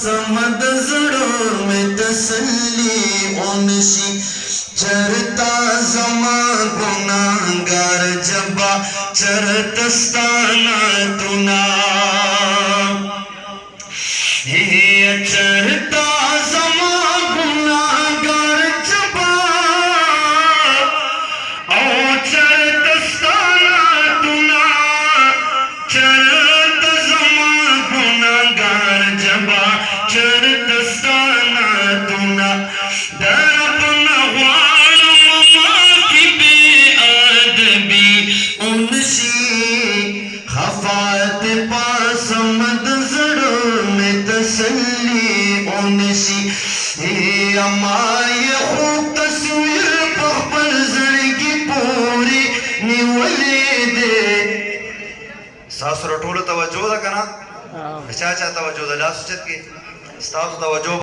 समद जड़ों में तसल्ली उनसी चरता जमा गुनाहगार जबा चरतस्ताना तुना ये चरता जमा गुनाहगार जबा ओ चरतस्ताना तुना चरत जमा गुनाहगार जबा चरतस्ताना तुना दरपना खफात पासमद जड़ों में तसल्ली उनसी अमाय खूब तस्वीर पर जड़गी पूरी निवले दे सासुर टोल तवज्जो दा कना चाचा तवज्जो दा लासुचत की स्टाफ तवज्जो